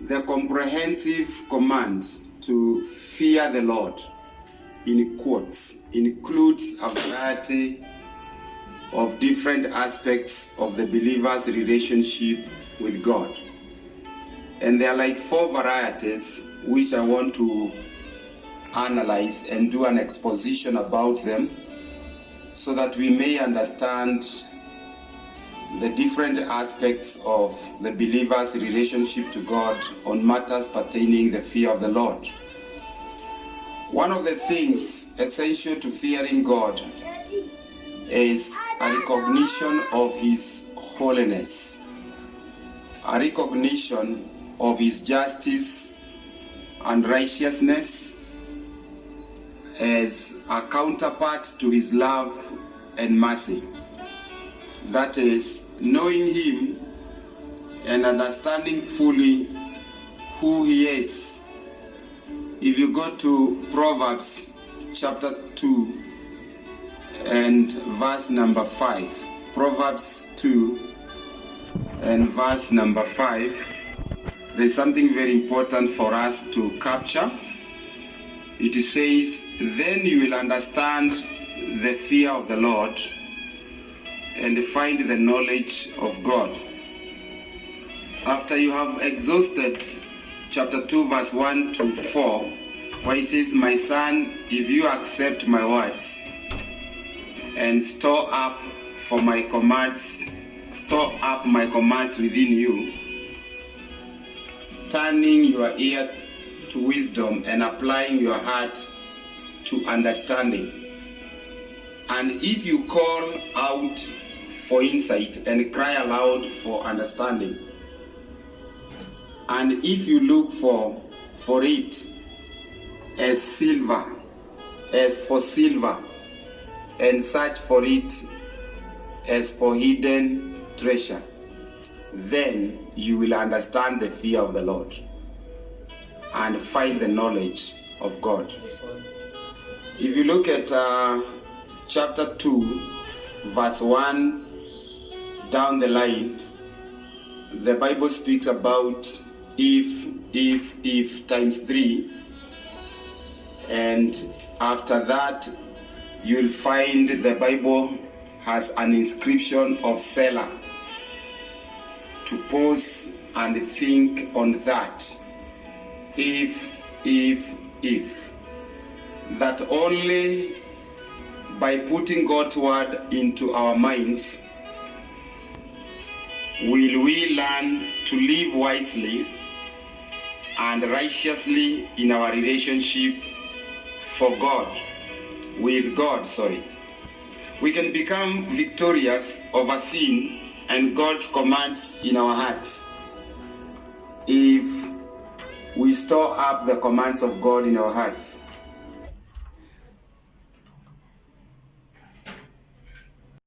the comprehensive command to fear the Lord, in quotes, includes a variety of different aspects of the believer's relationship with God. And there are like 4 varieties which I want to analyze and do an exposition about them so that we may understand the different aspects of the believer's relationship to God on matters pertaining the fear of the Lord. One of the things essential to fearing God is a recognition of His holiness, a recognition of His justice and righteousness as a counterpart to His love and mercy. That is, knowing Him and understanding fully who He is. If you go to Proverbs chapter 2 and verse number 5, Proverbs 2 and verse number 5, there's something very important for us to capture. It says, "Then you will understand the fear of the Lord and find the knowledge of God." After you have exhausted chapter 2 verse 1 to 4, where it says, "My son, if you accept my words and store up my commands within you, turning your ear to wisdom and applying your heart to understanding. And if you call out for insight and cry aloud for understanding, and if you look for it as for silver, and search for it as for hidden treasure, then you will understand the fear of the Lord and find the knowledge of God." If you look at chapter 2, verse 1 down the line, the Bible speaks about if times 3, and after that you'll find the Bible has an inscription of Selah, to pause and think on that. If, that only by putting God's word into our minds will we learn to live wisely and righteously in our relationship with God. We can become victorious over sin and God's commands in our hearts if we store up the commands of God in our hearts.